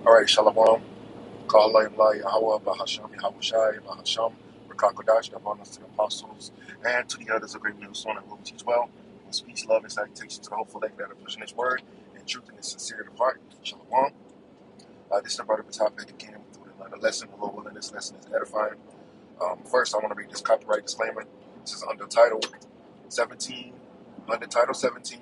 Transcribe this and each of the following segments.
All right, Shalom. Ka'alayim La Yahweh, Bahasham Yahushai, Bahasham, Rakakodash, the abundance to the apostles, and to the others of great news, on and will teach well, with speech, love, and salutation to the hopeful lady that are pushing his word, and truth and sincerity of heart. Shalom. This is the vertical topic again through another lesson. The Lord willing, this lesson is edifying. First, I want to read this copyright disclaimer. This is under Title 17,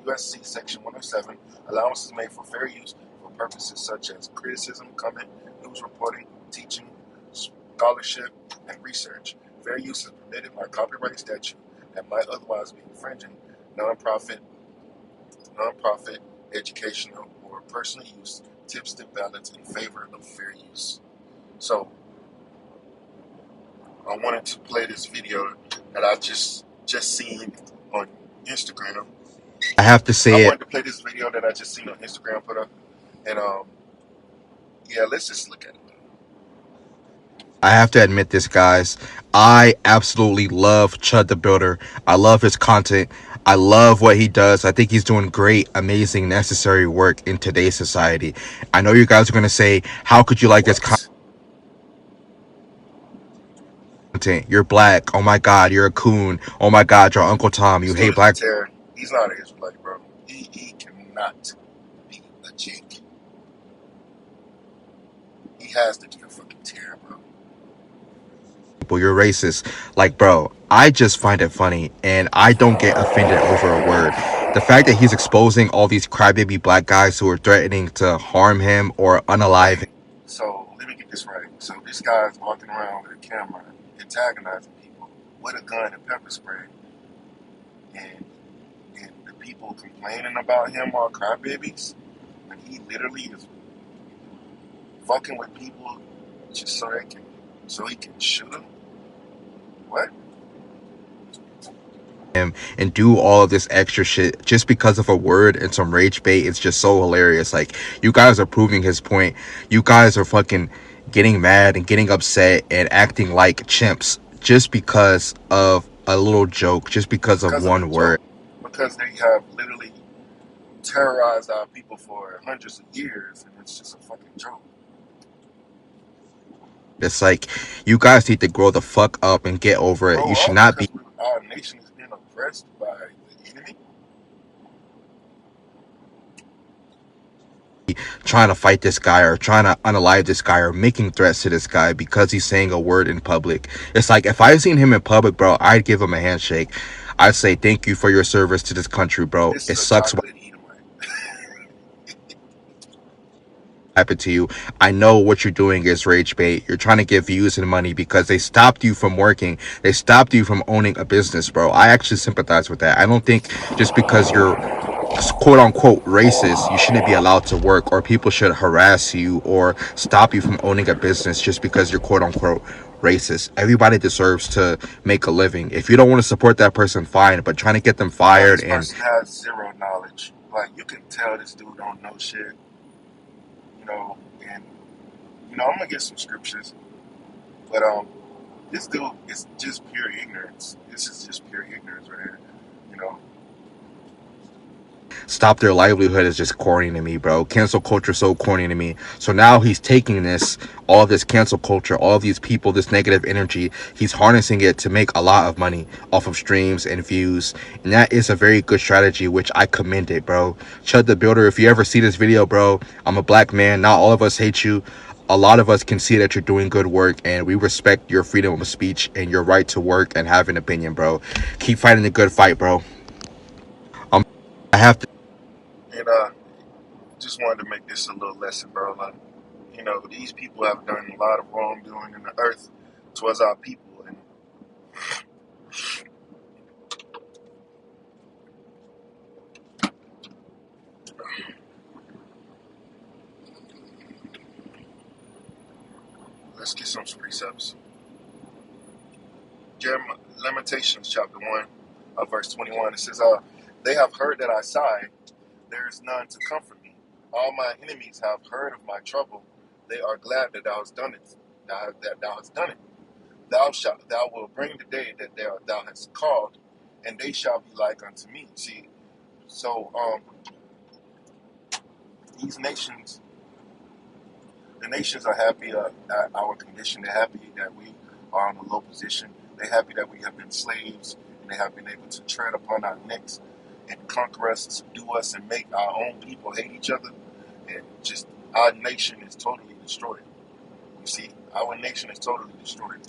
USC Section 107. Allowances made for fair use for purposes such as criticism, comment, news reporting, teaching, scholarship, and research. Fair use is permitted by copyright statute and might otherwise be infringing nonprofit, educational, or personal use. Tips and balance in favor of fair use. So, I wanted to play this video that I just seen on Instagram. I have to I say it. wanted to play this video that I just seen on Instagram put up, and yeah, let's just look at it. I have to admit this, guys. I absolutely love Chud the Builder. I love his content. I love what he does. I think he's doing great, amazing, necessary work in today's society. I know you guys are going to say, how could you like his What? content? You're black. Oh my God, you're a coon. Oh my God, you're Uncle Tom. You This hate dude is a black. terror. He's not an Israelite, bro. He cannot be a Jake. He has to be a fucking terror, bro. People, you're racist. Like, bro, I just find it funny and I don't get offended over a word. The fact that he's exposing all these crybaby black guys who are threatening to harm him or unalive him. Hey, so let me get this right. So this guy's walking around with a camera, antagonizing people with a gun and pepper spray, and the people complaining about him are crybabies, and he literally is fucking with people just so he can shoot them. What? Him and do all of this extra shit just because of a word and some rage bait. It's just so hilarious. Like, you guys are proving his point. You guys are fucking getting mad and getting upset and acting like chimps just because of a little joke, just because of Because of a one word. joke. Because they have literally terrorized our people for hundreds of years, and it's just a fucking joke. It's like, you guys need to grow the fuck up and get over it. Grow You should up not be because our nation is being oppressed by the enemy. trying to fight this guy or trying to unalive this guy or making threats to this guy because he's saying a word in public. It's like, if I seen him in public, bro, I'd give him a handshake. I'd say thank you for your service to this country, bro. This It is a sucks what chocolate Edomite. happened to you. I know what you're doing is rage bait. You're trying to get views and money because they stopped you from working. They stopped you from owning a business, bro. I actually sympathize with that. I don't think just because you're quote unquote racist, you shouldn't be allowed to work, or people should harass you or stop you from owning a business just because you're quote unquote racist. Everybody deserves to make a living. If you don't want to support that person, fine, but trying to get them No, fired this and person has zero knowledge. Like, you can tell this dude don't know shit, you know, and, I'm gonna get some scriptures, but, this dude is just pure ignorance. This is just pure ignorance right here, you know. stop their livelihood is just corny to me, bro. Cancel culture is so corny to me. So now he's taking all this cancel culture, all of these people, this negative energy, he's harnessing it to make a lot of money off of streams and views. And that is a very good strategy, which I commend it, bro. Chud the Builder, if you ever see this video, bro, I'm a black man. Not all of us hate you. A lot of us can see that you're doing good work, and we respect your freedom of speech and your right to work and have an opinion, bro. Keep fighting the good fight, bro. Um, I have to. And, just wanted to make this a little lesson, bro. Like, these people have done a lot of wrongdoing in the earth towards our people, and let's get some precepts. Lamentations chapter 1, verse 21. It says, they have heard that I sigh, there is none to comfort me. All my enemies have heard of my trouble. They are glad that thou hast done it. That thou hast done it. Thou wilt bring the day that thou hast called, and they shall be like unto me. See, so these nations The nations are happy at our condition. They're happy that we are in a low position. They're happy that we have been slaves and they have been able to tread upon our necks and conquer us, subdue us, and make our own people hate each other. And just our nation is totally destroyed. You see, our nation is totally destroyed.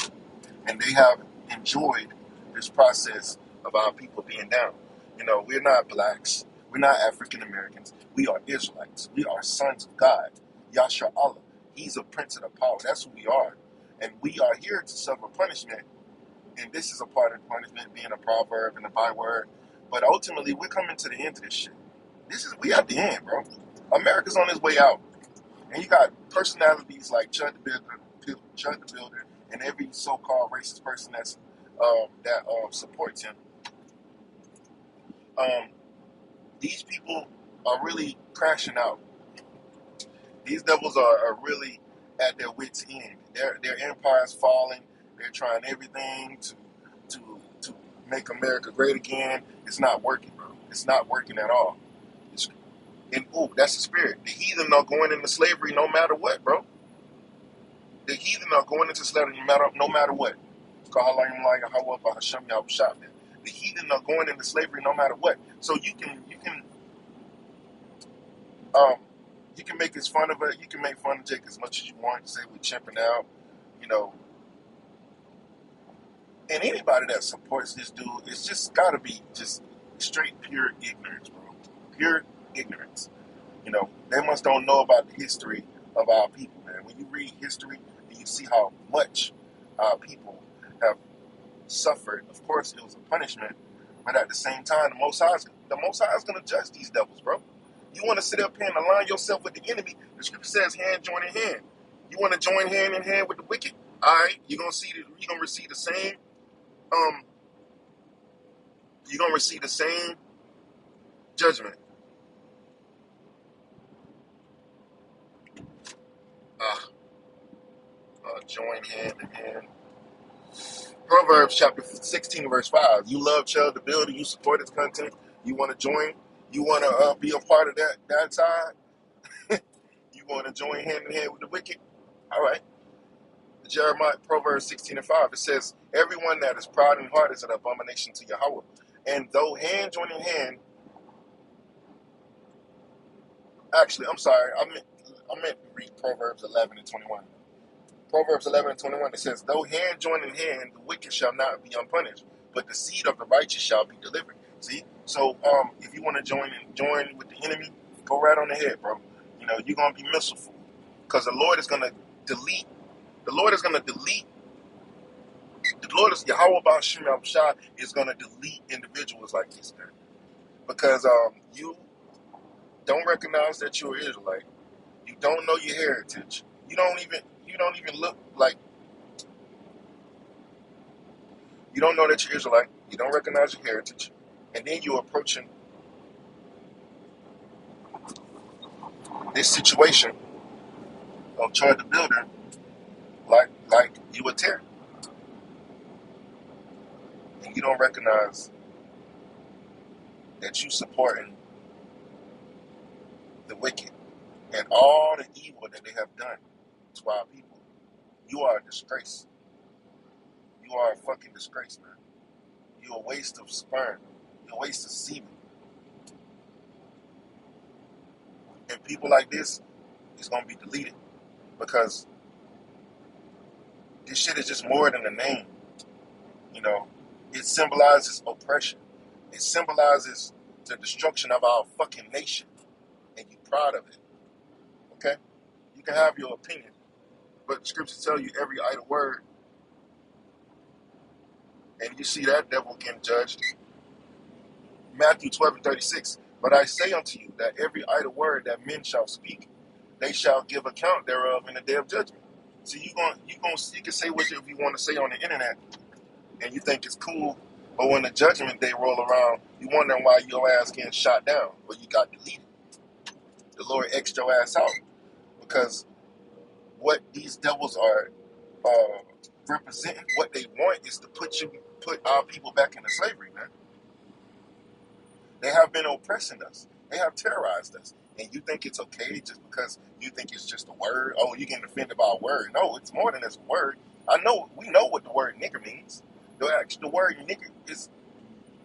And they have enjoyed this process of our people being down. You know, we're not blacks. We're not African Americans. We are Israelites. We are sons of God. Yasha Allah. He's a prince of the power. That's who we are. And we are here to suffer punishment. And this is a part of punishment, being a proverb and a byword. But ultimately, we're coming to the end of this shit. We at the end, bro. America's on its way out. And you got personalities like Chud the Builder, and every so-called racist person that supports him. These people are really crashing out. These devils are really at their wits' end. Their empire's falling. They're trying everything to make America great again. It's not working, bro. It's not working at all. That's the spirit. The heathen are going into slavery no matter what, bro. The heathen are going into slavery no matter what. The heathen are going into slavery no matter what. So you can make as fun of it. You can make fun of Jake as much as you want. Say we're chimping out, you know. And anybody that supports this dude, it's just got to be just straight pure ignorance, bro. Pure ignorance. You know, they must don't know about the history of our people, man. When you read history, you see how much our people have suffered. Of course, it was a punishment, but at the same time, the Most High is going to judge these devils, bro. You want to sit up here and align yourself with the enemy? The scripture says, hand join in hand. You want to join hand in hand with the wicked? All right, you're gonna receive the same. You're gonna receive the same judgment. Join hand in hand. Proverbs chapter 16, verse 5. You love Chud the Builder. You support its content. You want to join. You want to be a part of that side. You want to join hand in hand with the wicked. All right. Jeremiah, Proverbs 16 and 5. It says, everyone that is proud in heart is an abomination to Yahweh. And though hand join in hand. Actually, I'm sorry. I meant to read Proverbs 11 and 21. Proverbs 11 and 21, it says, though hand join in hand, the wicked shall not be unpunished, but the seed of the righteous shall be delivered. See? So if you want to join with the enemy, go right on ahead, bro. You know, you're going to be merciful. Because the Lord is going to delete. The Lord is Yahweh Ba'ashem Al-Shah is going to delete individuals like this, man. Because you don't recognize that you're an Israelite. You don't know your heritage. You don't even look like. You don't know that you're Israelite. You don't recognize your heritage, and then you're approaching this situation of Chud the Builder like you a terror, and you don't recognize that you supporting the wicked and all the evil that they have done to our people. You are a disgrace. You are a fucking disgrace, man. You're a waste of sperm. You're a waste of semen. And people like this is going to be deleted because this shit is just more than a name. You know, it symbolizes oppression. It symbolizes the destruction of our fucking nation. And you're proud of it. Okay? You can have your opinion. But the scriptures tell you every idle word. And you see that devil getting judged. Matthew 12 and 36. But I say unto you that every idle word that men shall speak, they shall give account thereof in the day of judgment. So you can say what you want to say on the internet, and you think it's cool, but when the judgment day roll around, you wondering why your ass getting shot down or you got deleted. The Lord X'd your ass out because what these devils are representing, what they want is to put our people back into slavery, man. They have been oppressing us. They have terrorized us. And you think it's okay just because you think it's just a word? Oh, you getting offended by a word? No, it's more than just a word. We know what the word nigger means. The word nigger is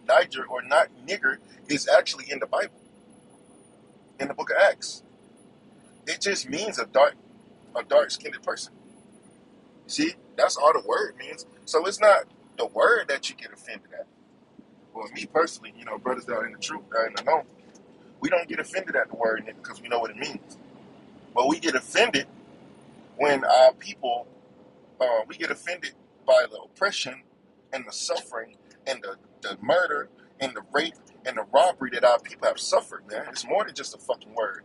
Niger or not nigger is actually in the Bible, in the book of Acts. It just means a dark-skinned person. See, that's all the word means. So it's not the word that you get offended at. Well, me personally, brothers that are in the truth, that are in the know, we don't get offended at the word nigger because we know what it means. But we get offended when our people, we get offended by the oppression and the suffering and the murder and the rape and the robbery that our people have suffered, man. It's more than just a fucking word.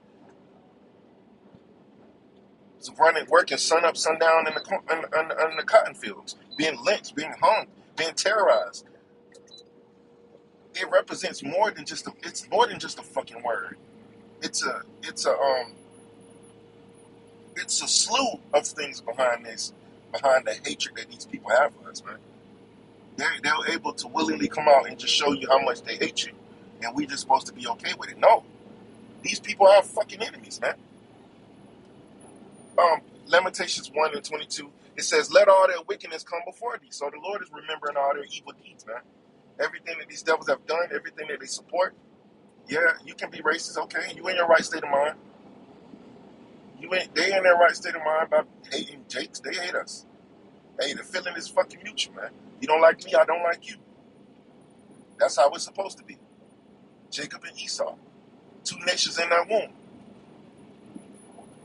It's working sun up, sundown in the cotton fields, being lynched, being hung, being terrorized. It represents more than just it's more than just a fucking word. It's a slew of things behind the hatred that these people have for us, man. They're able to willingly come out and just show you how much they hate you, and we just supposed to be okay with it. No, these people are fucking enemies, man. Lamentations 1:22, it says, "Let all their wickedness come before thee." So the Lord is remembering all their evil deeds, man. Everything that these devils have done, everything that they support. Yeah, you can be racist, okay? You in your right state of mind. They in their right state of mind by hating Jakes. They hate us. Hey, the feeling is fucking mutual, man. You don't like me, I don't like you. That's how it's supposed to be. Jacob and Esau, two nations in that womb.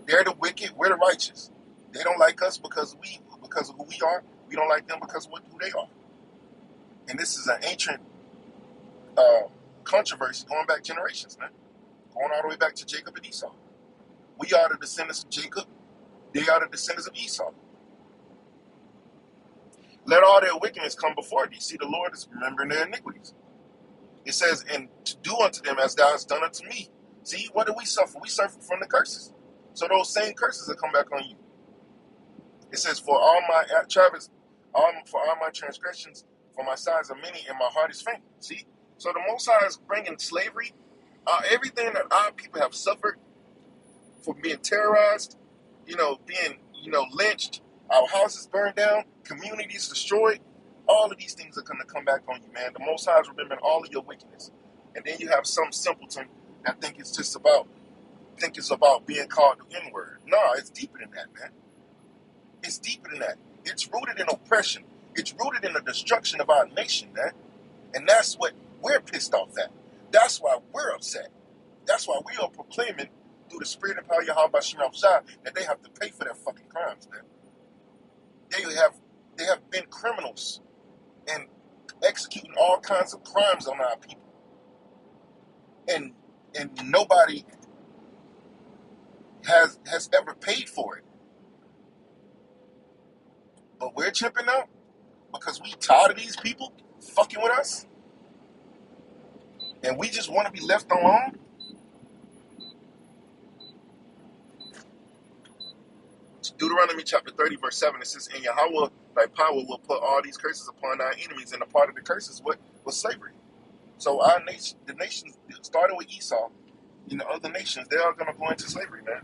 They're the wicked, we're the righteous. They don't like us because of who we are. We don't like them because of who they are. And this is an ancient controversy going back generations, man. Going all the way back to Jacob and Esau. We are the descendants of Jacob. They are the descendants of Esau. Let all their wickedness come before thee. See, the Lord is remembering their iniquities. It says, and to do unto them as thou hast done unto me. See, what do we suffer? We suffer from the curses. So those same curses will come back on you. It says, for all my transgressions, for my sins are many, and my heart is faint. See? So the Most High is bringing slavery, everything that our people have suffered for being terrorized, being, lynched, our houses burned down, communities destroyed. All of these things are going to come back on you, man. The Most High is remembering all of your wickedness. And then you have some simpleton that think it's about being called the N-word. No, it's deeper than that, man. It's deeper than that. It's rooted in oppression. It's rooted in the destruction of our nation, man. And that's what we're pissed off at. That's why we're upset. That's why we are proclaiming through the spirit of Yahweh Bashim Al-Shah that they have to pay for their fucking crimes, man. They have been criminals and executing all kinds of crimes on our people. And nobody has ever paid for it. But we're chipping out because we tired of these people fucking with us. And we just want to be left alone. Deuteronomy chapter 30, verse 7, it says, and Yahweh, thy power, will put all these curses upon our enemies. And a part of the curses was slavery. So our nation, the nations, starting with Esau, the other nations, they are going to go into slavery, man.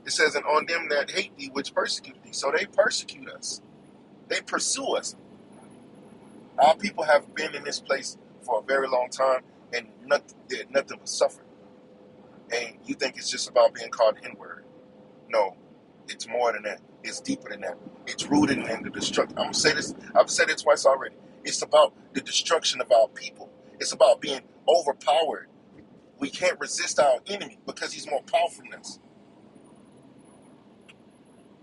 It says, and on them that hate thee, which persecute thee. So they persecute us. They pursue us. Our people have been in this place for a very long time and did nothing but suffer. And you think it's just about being called the N-word. No, it's more than that. It's deeper than that. It's rooted in the destruction. I'm going to say this. I've said it twice already. It's about the destruction of our people. It's about being overpowered. We can't resist our enemy because he's more powerful than us.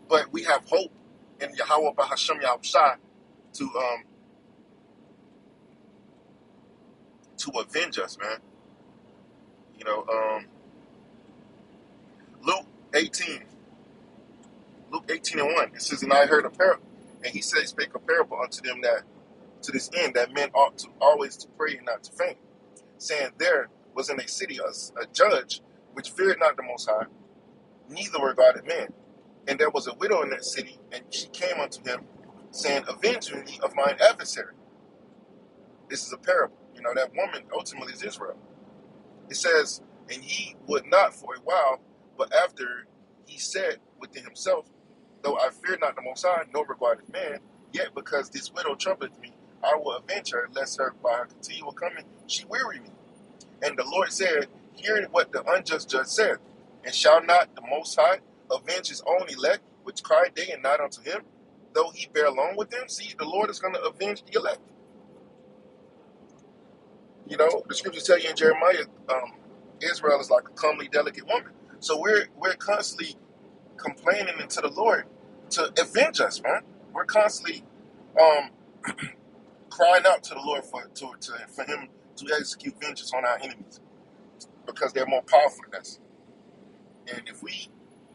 But we have hope in Yahweh Bahasham Yahushua to avenge us, man. Luke 18:1. It says, and I heard a parable, and he said, spake a parable unto them that to this end that men ought to always to pray and not to faint, saying, there was in a city a judge which feared not the Most High, neither regarded men. And there was a widow in that city, and she came unto him, saying, avenge me of mine adversary. This is a parable. That woman ultimately is Israel. It says, And he would not for a while, but after he said within himself, though I fear not the Most High, nor regardeth man, yet because this widow troubleth me, I will avenge her, lest her by her continual coming she weary me. And the Lord said, hear what the unjust judge said, and shall not the Most High avenge his own elect, which cry day and night unto him, though he bear along with them? See, the Lord is going to avenge the elect. You know, the scriptures tell you in Jeremiah, Israel is like a comely, delicate woman. So we're constantly complaining to the Lord to avenge us, man. We're constantly um, crying out to the Lord for him to execute vengeance on our enemies because they're more powerful than us. And if we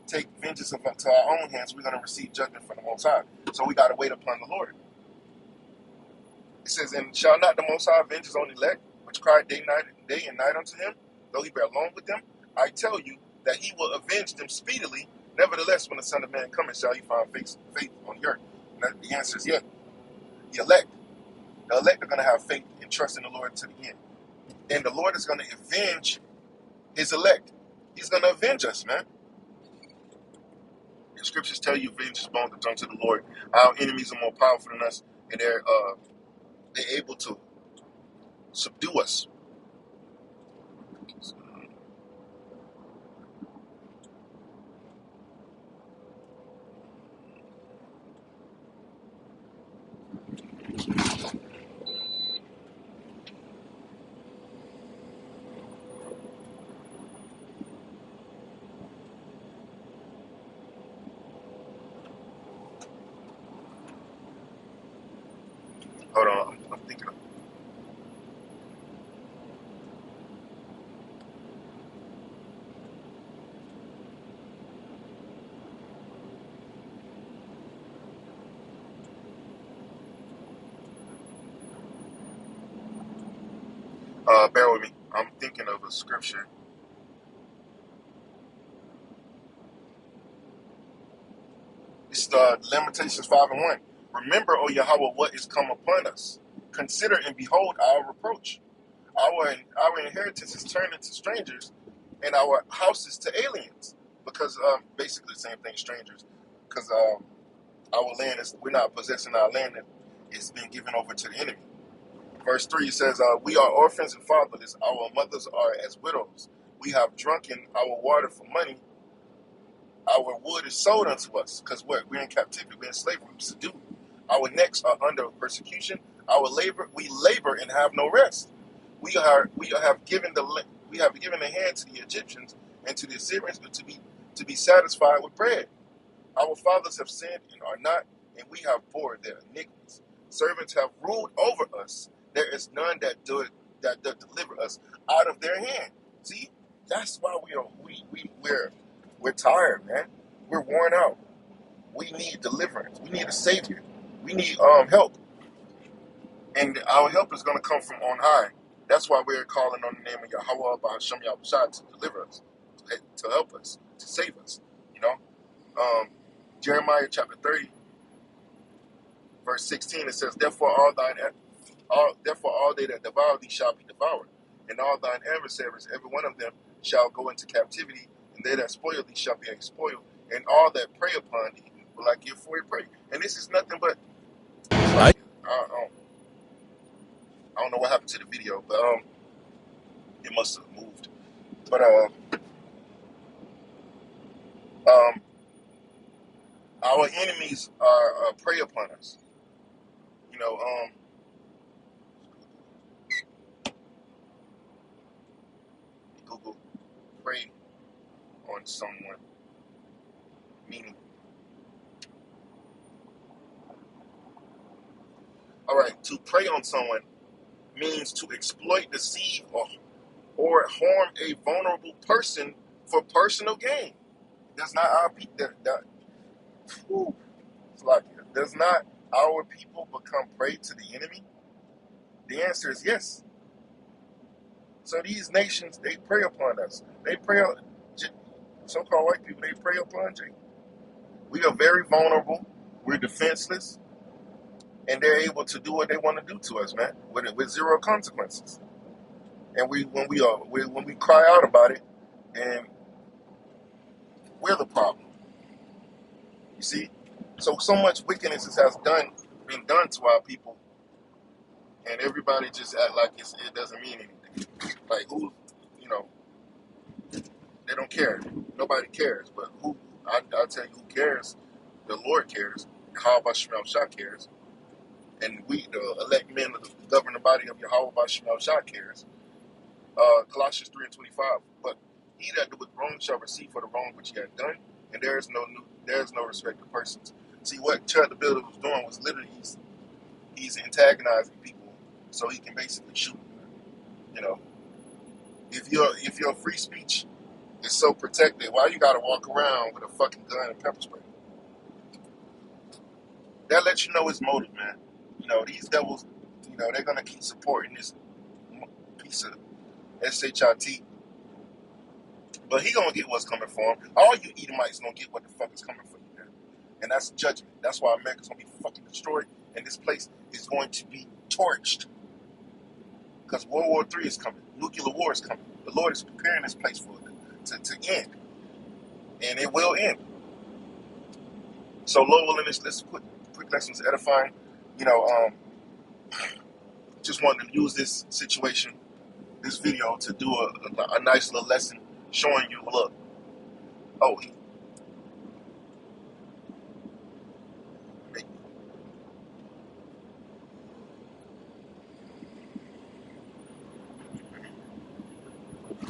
take vengeance into our own hands, we're going to receive judgment from the Most High. So we got to wait upon the Lord. It says, and shall not the Most High avenge his own elect, which cry day and night unto him, though he bear along with them? I tell you that he will avenge them speedily. Nevertheless, when the Son of Man cometh, shall he find faith on the earth? And the answer is yes. The elect are going to have faith and trust in the Lord to the end. And the Lord is going to avenge his elect. He's going to avenge us, man. The scriptures tell you, vengeance belongs unto the Lord. Our enemies are more powerful than us, and they're able to subdue us. Hold on, I'm thinking of bear with me. I'm thinking of a scripture. It's Lamentations 5:1. Remember, O Yahweh, what is come upon us. Consider and behold our reproach. Our inheritance is turned into strangers, and our houses to aliens. Because basically the same thing, strangers. Because our land is, we're not possessing our land, and it's been given over to the enemy. Verse 3 says, we are orphans and fatherless. Our mothers are as widows. We have drunken our water for money. Our wood is sold unto us. Because we're in captivity, we're in slavery, we're subdued. Our necks are under persecution. We labor and have no rest. We have given a hand to the Egyptians and to the Assyrians to be satisfied with bread. Our fathers have sinned and are not, and we have bore their iniquities. Servants have ruled over us. There is none that doth deliver us out of their hand. See, that's why we're tired, man. We're worn out. We need deliverance. We need a savior. We need help, and our help is going to come from on high. That's why we're calling on the name of Yahweh B'Hashem Yahushua to deliver us, to help us, to save us. You know, Jeremiah chapter 30, verse 16. It says, "Therefore all they that devour thee shall be devoured, and all thine adversaries, every one of them, shall go into captivity, and they that spoil thee shall be spoiled, and all that prey upon thee will I give for a prey." And this is nothing but like, I don't know what happened to the video, but it must have moved. But our enemies are prey upon us. You know, Google prey on someone, meaning. All right, to prey on someone means to exploit, deceive, or harm a vulnerable person for personal gain. Does not our people does not our people become prey to the enemy? The answer is yes. So these nations, they prey upon us. They prey on so-called white people. They prey upon Jake. We are very vulnerable. We're defenseless, and they're able to do what they want to do to us, man, with zero consequences. And when we cry out about it, and we're the problem. You see, so much wickedness has been done to our people, and everybody just act like it doesn't mean anything. Like who, you know, they don't care. Nobody cares. But who? I tell you, who cares? The Lord cares. Yahweh Shemel Shah cares, and we, the elect men of the governing body of Yahweh Shemel Shah cares. Colossians 3:25. But he that doeth wrong shall receive for the wrong which he hath done, and there is no respect of persons. See, what Chad the Builder was doing was literally he's antagonizing people so he can basically shoot them. You know, if your free speech is so protected, why you gotta walk around with a fucking gun and pepper spray? That lets you know his motive, man. You know, these devils, you know, they're gonna keep supporting this piece of shit, but he gonna get what's coming for him. All you Edomites gonna get what the fuck is coming for you, man. And that's judgment. That's why America's gonna be fucking destroyed, and this place is going to be torched. Because World War III is coming. Nuclear war is coming. The Lord is preparing this place for it to end. And it will end. So, Lord willing, let's put quick lessons edifying. You know, just wanted to use this situation, this video, to do a nice little lesson showing you, look, oh,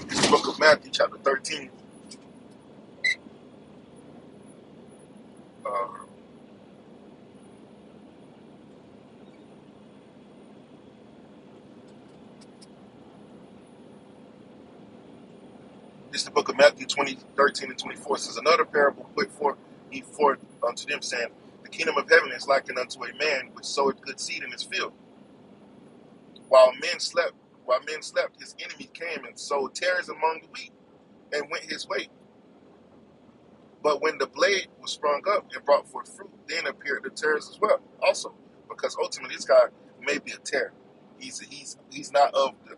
it's the book of Matthew, chapter 13. It's the book of Matthew 13 and 24. It says, another parable put forth unto them, saying, the kingdom of heaven is likened unto a man which sowed good seed in his field. While men slept, his enemy came and sowed tares among the wheat, and went his way. But when the blade was sprung up and brought forth fruit, then appeared the tares as well, also, because ultimately this guy may be a tare. He's not of the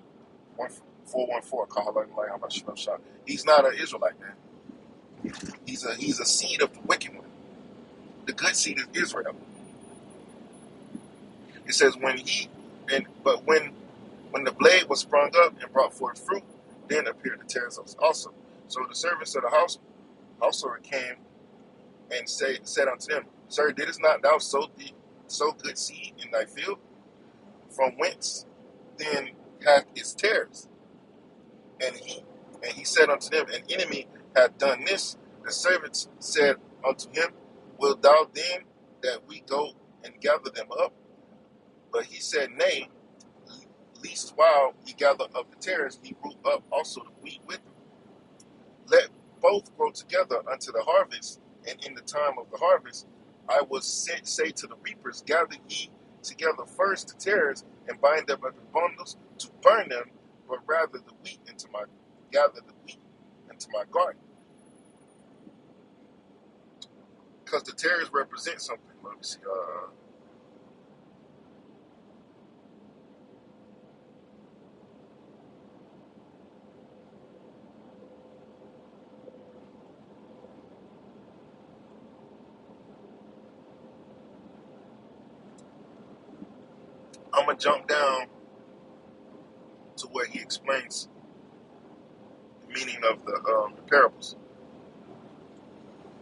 414. He's not an Israelite, man. He's a seed of the wicked one. The good seed is Israel. It says when the blade was sprung up and brought forth fruit, then appeared the tares also. So the servants of the house also came and said unto them, Sir, didst not thou sow good seed in thy field? From whence then hath its tares? And he said unto them, an enemy hath done this. The servants said unto him, wilt thou then that we go and gather them up? But he said, nay, least while he gather up the tares, he root up also the wheat with them. Let both grow together unto the harvest, and in the time of the harvest I will say to the reapers, gather ye together first the tares, and bind them up in bundles to burn them, but rather gather the wheat into my garden. Because the tares represent something. Let me see. I'm going to jump down to where he explains the meaning of the parables.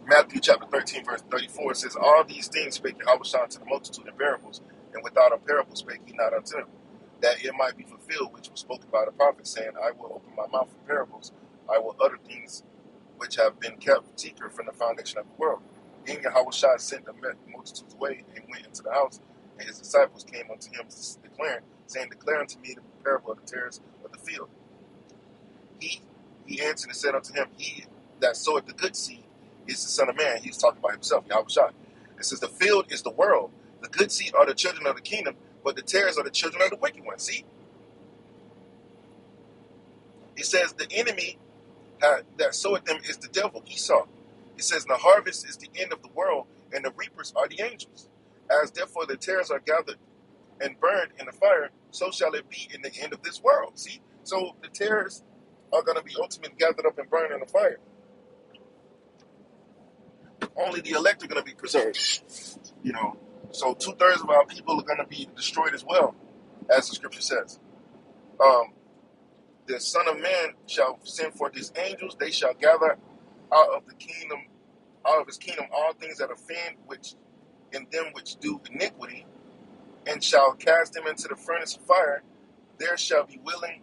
Matthew chapter 13, verse 34 says, all these things spake Yahushua to the multitude in parables, and without a parable spake he not unto them, that it might be fulfilled which was spoken by the prophet, saying, I will open my mouth in parables, I will utter things which have been kept secret from the foundation of the world. Then Yahushua sent the multitudes away and went into the house, and his disciples came unto him declaring, saying, declare unto me the parable of the tares of the field. He answered and said unto him, he that soweth the good seed is the Son of Man. He's talking about himself, Yahushua. It says the field is the world. The good seed are the children of the kingdom, but the tares are the children of the wicked one. See? It says the enemy that soweth them is the devil, Esau. It says the harvest is the end of the world, and the reapers are the angels. As therefore the tares are gathered and burned in the fire, so shall it be in the end of this world. See? So the tares are going to be ultimately gathered up and burned in the fire. Only the elect are going to be preserved. You know, so 2/3 of our people are going to be destroyed as well, as the scripture says. The Son of Man shall send forth his angels; they shall gather out of the kingdom, out of his kingdom, all things that offend, which in them which do iniquity, and shall cast them into the furnace of fire. There shall be wailing,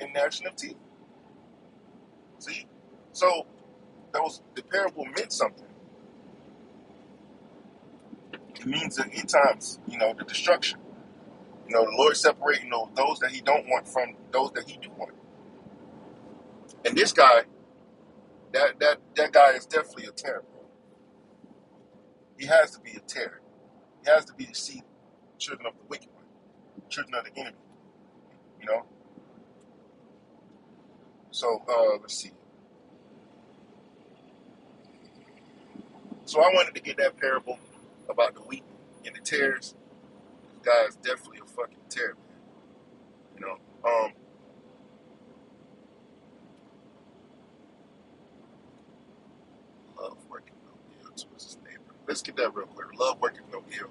and gnashing of teeth. See, so the parable meant something. It means that in times, the destruction. The Lord separating those that He don't want from those that He do want. And this guy, that guy is definitely a terror. He has to be a terror. He has to be the seed, children of the wicked one, children of the enemy. So let's see. So I wanted to get that parable about the wheat and the tares. This guy is definitely a fucking terror, man. Love working no ill towards his neighbor. Let's get that real quick. Love working no ill.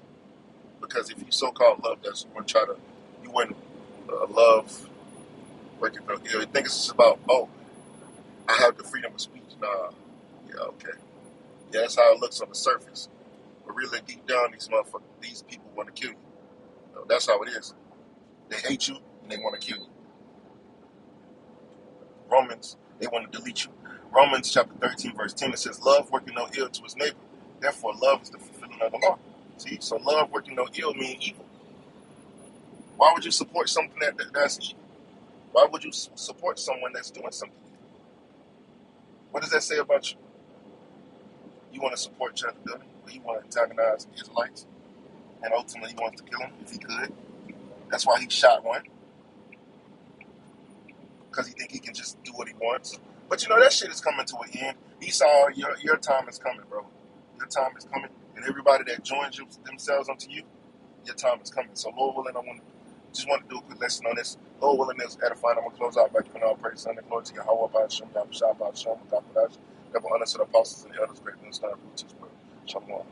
Because if you so-called love that someone, you wouldn't love working no ill. You think it's just about, I have the freedom of speech. Nah. Yeah, okay. Yeah, that's how it looks on the surface. But really deep down, these people want to kill you. That's how it is. They hate you and they want to kill you. Romans, they want to delete you. Romans chapter 13, verse 10, it says, love working no ill to his neighbor. Therefore, love is the fulfilling of the law. See, so love working no ill means evil. Why would you support something that's evil? Why would you support someone that's doing something evil? What does that say about you? You want to support Chuck Dillon, or you want to antagonize Israelites, and ultimately he wants to kill him if he could. That's why he shot one, because he think he can just do what he wants. But that shit is coming to an end. Esau, your time is coming, bro. Your time is coming, and everybody that joins themselves unto you, your time is coming. So Lord willing, I just want to do a quick lesson on this. Lord willing, this edifying. I'm going to close out by giving all praise and glory to Yahweh, by Hashem, Yahweh, Shah, by Hashem, God, that will honor to the apostles and the others, great ministers, and teach, Shalom.